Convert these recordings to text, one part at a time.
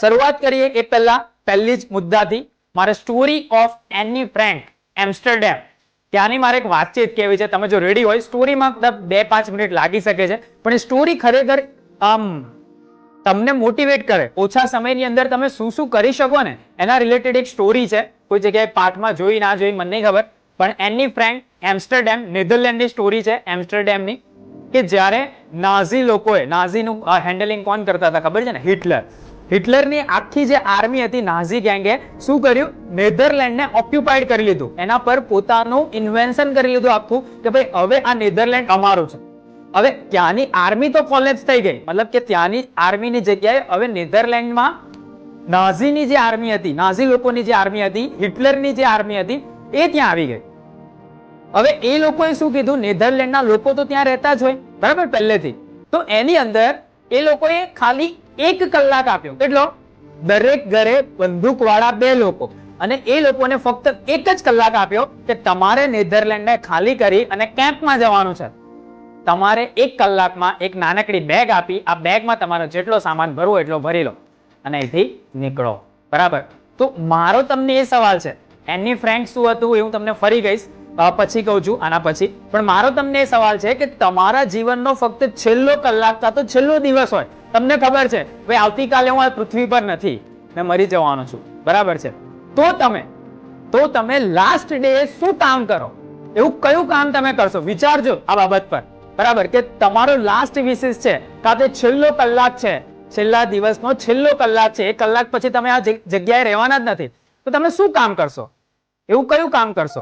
શરૂઆત કરીએ એ પહેલી જ મુદ્દાથી. મારે story of any Frank Amsterdam ત્યાંની મારે એક વાતચીત કેવી છે. તમે જો રેડી હોય, સ્ટોરીમાં 2-5 મિનિટ લાગી શકે છે, પણ એ સ્ટોરી ખરેખર તમને મોટિવેટ કરે. ઓછા સમયની અંદર તમે શું શું કરી શકો ને એના રિલેટેડ એક સ્ટોરી છે. કોઈ જગ્યાએ પાઠમાં જોઈ ના જોઈ મને નહીં ખબર, પણ એની ફ્રેન્ક એમ્સ્ટરડેમ, નેધરલેન્ડની સ્ટોરી છે એમ્સ્ટરડેમની, કે જ્યારે નાઝી લોકોએ, નાઝીનું હેન્ડલિંગ કોણ કરતા હતા ખબર છે ને? હિટલર. હિટલરની આખી જે આર્મી હતી, નાઝી ગેંગે શું કર્યું? નેધરલેન્ડને ઓક્યુપાઈડ કરી લીધું. એના પર પોતાનું ઇન્વેન્શન કરી લીધું આખું, કે ભાઈ હવે આ નેધરલેન્ડ અમારું છે. હવે ત્યાંની આર્મી તો કોલેપ્સ થઈ ગઈ, મતલબ કે ત્યાંની આર્મીની જગ્યાએ હવે નેધરલેન્ડમાં નાઝીની જે આર્મી હતી, નાઝી લોકોની જે આર્મી હતી, હિટલરની જે આર્મી હતી, એ ત્યાં આવી ગઈ. હવે એ લોકોએ શું કીધું? નેધરલેન્ડના લોકો તો ત્યાં રહેતા જ હોય બરાબર પહેલેથી, તો એની અંદર એ લોકોએ ખાલી 1 કલાક આપ્યો. કેટલો? દરેક ઘરે બંદૂકવાળા 2 લોકો, અને એ લોકોને ફક્ત 1 જ કલાક આપ્યો કે તમારે નેધરલેન્ડને ખાલી કરી અને કેમ્પમાં જવાનું છે. તમારે 1 કલાકમાં એક નાનકડી બેગ આપી, આ બેગમાં તમારો જેટલો સામાન ભરવો એટલો ભરી લો અને અહીંથી નીકળો. બરાબર? તો મારો તમને એ સવાલ છે, એની ફ્રેન્ક શું હતું એ હું તમને ફરી કહીશ, પછી કહું છું આના પછી, પણ મારો તમને એ સવાલ છે કે તમારા જીવનનો ફક્ત છેલ્લો કલાક કાં તો છેલ્લો દિવસ હોય, તમને ખબર છે ભાઈ આવતીકાલે હું આ પૃથ્વી પર નથી, મેં મરી જવાનો છું, બરાબર છે, તો તમે લાસ્ટ ડે શું કામ કરો? એવું કયું કામ તમે કરશો? વિચારજો આ બાબત પર. બરાબર? કે તમારો લાસ્ટ વિશેષ છે, કાં તો છેલ્લો કલાક છે, છેલ્લા દિવસનો છેલ્લો કલાક છે, એ કલાક પછી તમે આ જગ્યાએ રહેવાના જ નથી, તો તમે શું કામ કરશો? એવું કયું કામ કરશો?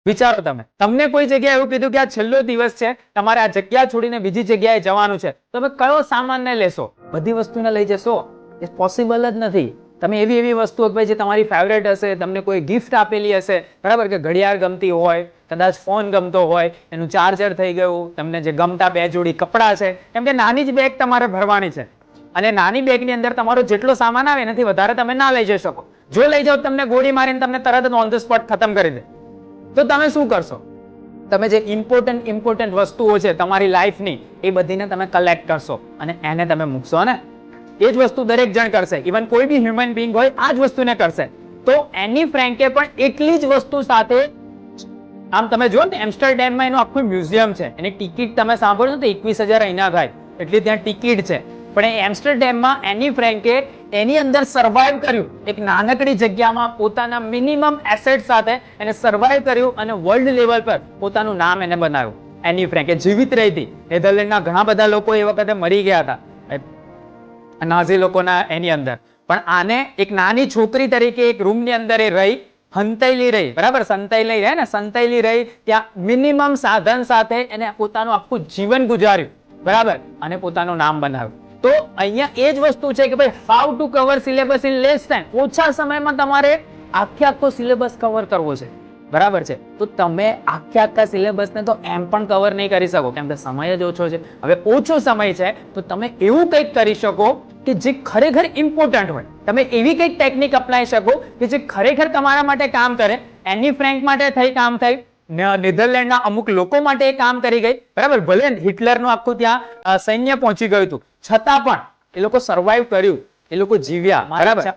વિચારો તમે. તમને કોઈ જગ્યાએ એવું કીધું કે આ છેલ્લો દિવસ છે, તમારે આ જગ્યા છોડીને બીજી જગ્યાએ જવાનું છે, તમે કયો સામાનને લેશો? બધી વસ્તુને લઈ જશો? એ પોસિબલ જ નથી. તમે એવી વસ્તુઓ જે તમારી ફેવરેટ હશે, તમને કોઈ ગિફ્ટ આપેલી હશે, બરાબર, કે ઘડિયાળ ગમતી હોય, કદાચ ફોન ગમતો હોય, એનું ચાર્જર થઈ ગયું, તમને જે ગમતા 2 જોડી કપડાં છે, કેમ કે નાની જ બેગ તમારે ભરવાની છે, અને નાની બેગની અંદર તમારો જેટલો સામાન આવે એનાથી વધારે તમે ના લઈ જઈ શકો. જો લઈ જાઓ તમને ગોળી મારીને તમને તરત જ ઓન ધ સ્પોટ ખતમ કરી દે, તો તમે શું કરશો? તમે જે ઇમ્પોર્ટન્ટ વસ્તુઓ છે તમારી લાઈફની, એ બધીને તમે કલેક્ટ કરશો અને એને તમે મૂકશો ને. એ જ વસ્તુ દરેક જણ કરશે, ઇવન કોઈ બી હ્યુમન બીંગ હોય આ જ વસ્તુને કરશે. તો એની ફ્રેન્કે પણ એટલી જ વસ્તુ સાથે, આમ તમે જુઓ ને એમ્સ્ટરડેમમાં એનું આખું મ્યુઝિયમ છે, એની ટિકિટ તમે સાંભળો તો 21,000 અહીંના થાય એટલી ત્યાં ટિકિટ છે. પણ એ એમ્સ્ટરડેમમાં એની ફ્રેન્કે એની અંદર સર્વાઈવ કર્યું, એક નાનકડી જગ્યામાં પોતાના મિનિમમ એસેટ સાથે એને સર્વાઈવ કર્યું અને વર્લ્ડ લેવલ પર પોતાનું નામ એને બનાવ્યું. એની ફ્રેન્ક જીવિત રહી હતી. નેધરલેન્ડના ઘણા બધા લોકો એ વખતે મરી ગયા હતા નાઝી લોકોના એની અંદર, પણ આને એક નાની છોકરી તરીકે એક રૂમની અંદર એ રહી, હંતાયેલી રહી, બરાબર, સંતાયેલી રહે ને, સંતાયેલી રહી, ત્યાં મિનિમમ સાધન સાથે એને પોતાનું આખું જીવન ગુજાર્યું, બરાબર, અને પોતાનું નામ બનાવ્યું. તો અહીંયા એ જ વસ્તુ છે કે ભાઈ how to cover syllabus in less time. ઓછા સમયમાં તમારે આખો સિલેબસ કવર કરવો છે, બરાબર છે, તો તમે આખા સિલેબસને તો એમ પણ કવર નહીં કરી શકો, કેમ કે સમય જ ઓછો છે. હવે ઓછો સમય છે તો તમે એવું કંઈક કરી શકો કે જે ખરેખર ઇમ્પોર્ટન્ટ હોય. તમે એવી કંઈક ટેકનિક અપનાવી શકો કે જે ખરેખર તમારા માટે કામ કરે. એની ફ્રેન્ક માટે થઈ કામ થઈ, નેધરલેન્ડના અમુક લોકો માટે કામ કરી ગઈ, બરાબર. ભલે હિટલરનું આખું ત્યાં સૈન્ય પહોંચી ગયું હતું, છતાં પણ એ લોકો સર્વાઈવ કર્યું, એ લોકો જીવ્યા, બરાબર.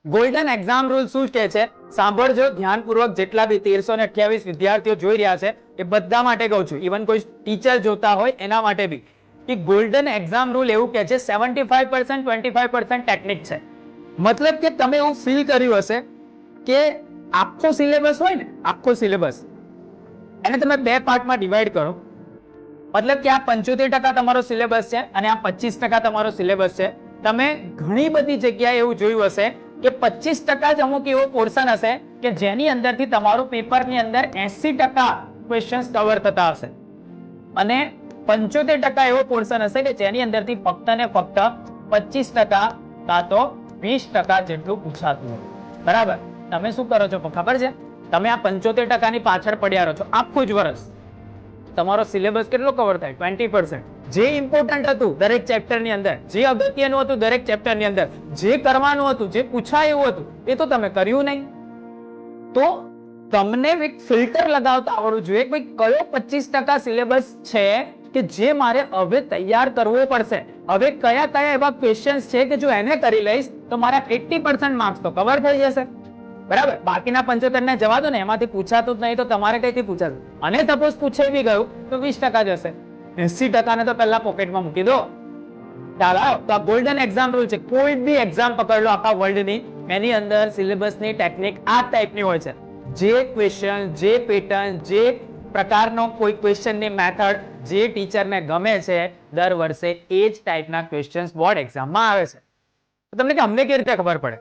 ગોલ્ડન એક્ઝામ રૂલ શું કહે છે સાંભળજો ધ્યાનપૂર્વક. જેટલા બી 1328 વિદ્યાર્થીઓ જોઈ રહ્યા છે એ બધા માટે કહું છું, ઇવન કોઈ ટીચર જોતા હોય એના માટે બી, કે ગોલ્ડન એક્ઝામ રૂલ એવું કહે છે 75% 25% ટેકનિક છે. મતલબ કે તમે એવું ફીલ કર્યું હશે કે આખો સિલેબસ હોય ને, આખો સિલેબસ એને તમે 2 પાર્ટમાં ડિવાઈડ કરો, મતલબ કે આ 75% તમારો સિલેબસ છે અને આ 25% તમારો સિલેબસ છે. તમે ઘણી બધી જગ્યાએ એવું જોયું હશે કે 25% જ અમુક એવો પોર્શન હશે કે જેની અંદરથી તમારું પેપરની અંદર 80% ક્વેશ્ચન્સ કવર થતા હશે, અને 75% એવો પોર્શન હશે કે જેની અંદરથી ફક્ત ને ફક્ત 25% કાં તો 20% જેટલું પૂછાતું હોય, બરાબર. તમે શું કરો છો ખબર છે? તમે આ 75% ની પાછળ પડ્યા રહો છો આખું જ વર્ષ. તમારો સિલેબસ કેટલો કવર થાય? 20%. જે ઇમ્પોર્ટન્ટ હતું દરેક ચેપ્ટરની અંદર, જે અગત્યનું હતું દરેક ચેપ્ટરની અંદર, જે કરવાનું હતું, જે પૂછાય એવું હતું, એ તો તમે કર્યું નહીં. તો તમને એક ફિલ્ટર લગાવતા આવડવું જોઈએ કે ભાઈ કયો 25% સિલેબસ છે કે જે મારે હવે તૈયાર કરવો પડશે. હવે કયા કયા એવા ક્વેશ્ચન્સ છે કે જો એને કરી લઈશ તો મારા 80% માર્ક્સ તો કવર થઈ જશે. બરાબર, બાકીના 75 ને જવા દો ને, એમાંથી પૂછાતું જ નહીં તો તમારે કઈથી પૂછાશે. અને સપોઝ પૂછાઈ બી ગયું તો 20% જશે. 80% ને તો પહેલા પોકેટમાં મૂકી દો. ચાલો, તો આ ગોલ્ડન એક્ઝામ રૂલ છે. કોઈ બી એક્ઝામ પકડ લો આખા વર્લ્ડની, એની અંદર સિલેબસની ટેકનિક આ ટાઈપની હોય છે. જે ક્વેશ્ચન, જે પેટર્ન, જે પ્રકારનો કોઈ ક્વેશ્ચનની મેથડ જે ટીચરને ગમે છે દર વર્ષે એ જ ટાઈપના ક્વેશ્ચન્સ બોર્ડ એક્ઝામમાં આવે છે. તો તમને કે અમને કેવી રીતે ખબર પડે?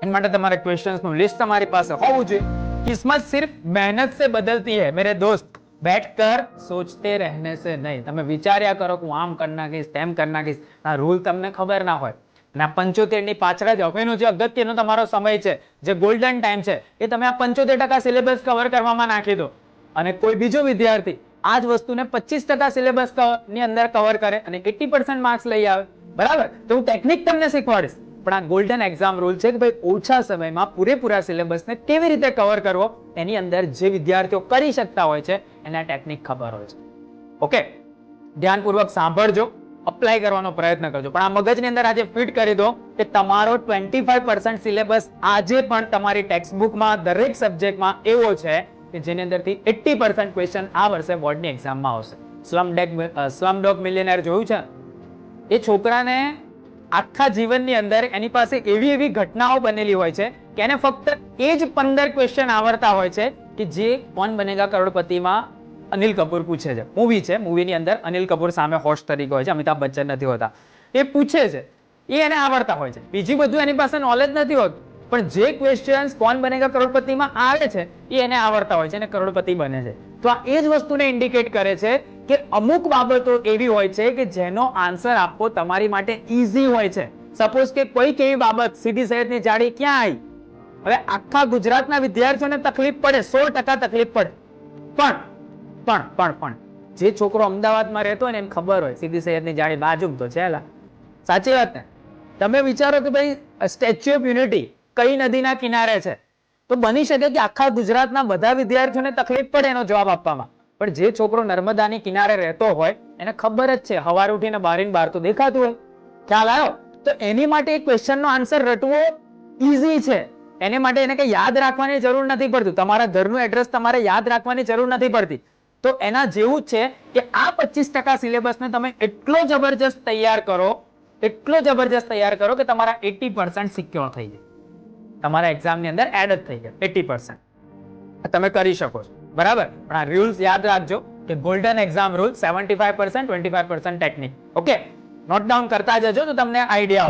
એના માટે તમારે ક્વેશ્ચન્સનું લિસ્ટ તમારી પાસે હોવું જોઈએ. કિસ્મત સિર્ફ મહેનત સે બદલતી હૈ મેરે દોસ્ત, बैठ कर सोचते रहने से नहीं. તમે વિચાર્યા કરો કે હું આમ કરી નાખીશ, તેમ કરી નાખીશ, આ રૂલ તમને ખબર ના હોય. અને આ 75 ની પાછળ જ હવેનો જે અગત્યનો તમારો સમય છે, જે ગોલ્ડન ટાઈમ છે, એ તમે આ 75% સિલેબસ કવર કરવામાં નાખી દો. અને કોઈ બીજો વિદ્યાર્થી આ જ વસ્તુને 25% સિલેબસ ની અંદર કવર કરે અને 80% માર્ક્સ લઈ આવે. બરાબર, તો હું ટેકનિક તમને શીખવાડીશ. પણ આ ગોલ્ડન એક્ઝામ રૂલ છે કે ભાઈ ઓછા સમયમાં પૂરેપૂરા સિલેબસને કેવી રીતે કવર કરવો, એની અંદર જે વિદ્યાર્થીઓ કરી શકતા હોય છે એના ટેકનિક ખબર હોય છે. ઓકે, ધ્યાનપૂર્વક સાંભળજો, અપ્લાય કરવાનો પ્રયત્ન કરજો. પણ આ મગજની અંદર આજે ફિટ કરી દો કે તમારો 25% સિલેબસ આજે પણ તમારી ટેક્સ્ટબુકમાં દરેક સબ્જેક્ટમાં એવો છે કે જેની અંદરથી 80% ક્વેશ્ચન આ વર્ષે બોર્ડની એક્ઝામમાં આવશે. સ્લમડોગ મિલિયનેર જોયું છે? એ છોકરાને આખા જીવનની અંદર એની પાસે એવી એવી ઘટનાઓ બનેલી હોય છે કે એને ફક્ત એ જ 15 ક્વેશ્ચન આવડતા હોય છે કે જે કોણ બનેગા કરોડપતિમાં અનિલ કપૂર પૂછે છે. મૂવી છે, મૂવીની અંદર અનિલ કપૂર સામે હોસ્ટ તરીકે હોય છે, અમિતાભ બચ્ચન નથી હોતા. એ પૂછે છે, એ એને આવડતા હોય છે. બીજું બધું એની પાસે નોલેજ નથી હોતું, પણ જે ક્વેશ્ચન્સ કોણ બનેગા કરોડપતિમાં આવે છે એ એને આવડતા હોય છે અને કરોડપતિ બને છે. તો આ એ જ વસ્તુને ઇન્ડિકેટ કરે છે કે અમુક બાબતો એવી હોય છે કે જેનો આન્સર આપવો તમારી માટે ઈઝી હોય છે. સપોઝ કે કોઈક એવી બાબત, સીદી સૈયદની જાળી ક્યાં આવી? હવે આખા ગુજરાતના વિદ્યાર્થીઓને તકલીફ પડે, 100% તકલીફ પડે. પણ જે છોકરો અમદાવાદમાં રહેતો હોય ને એને ખબર હોય સીદી સૈયદની જાળી બાજુ તો છે. સાચી વાત ને? તમે વિચારો કે ભાઈ સ્ટેચ્યુ ઓફ યુનિટી કઈ નદીના કિનારે છે, તો બની શકે કે આખા ગુજરાતના બધા વિદ્યાર્થીઓને તકલીફ પડે એનો જવાબ આપવામાં. પણ જે છોકરો નર્મદાની કિનારે રહેતો હોય એને ખબર જ છે, હવાર ઉઠીને બહાર તો દેખાતું હોય. ખ્યાલ આવ્યો? તો એની માટે એક ક્વેશ્ચનનો આન્સર રટવો ઈઝી છે. એને માટે એને કઈ યાદ રાખવાની જરૂર નથી પડતું. તમારા ઘરનું એડ્રેસ તમારે યાદ રાખવાની જરૂર નથી પડતી. તો એના જેવું જ છે કે આ 25% સિલેબસને તમે એટલો જબરજસ્ત તૈયાર કરો કે તમારા 80% સિક્યોર થઈ જાય. તમારા એક્ઝામની અંદર એડ જ થઈ જાય 80%. તમે કરી શકો છો. બરાબર, પણ આ રૂલ્સ યાદ રાખજો કે golden exam rule 75% 25% technique. Okay, note down કરતા જજો તો તમને આઈડિયા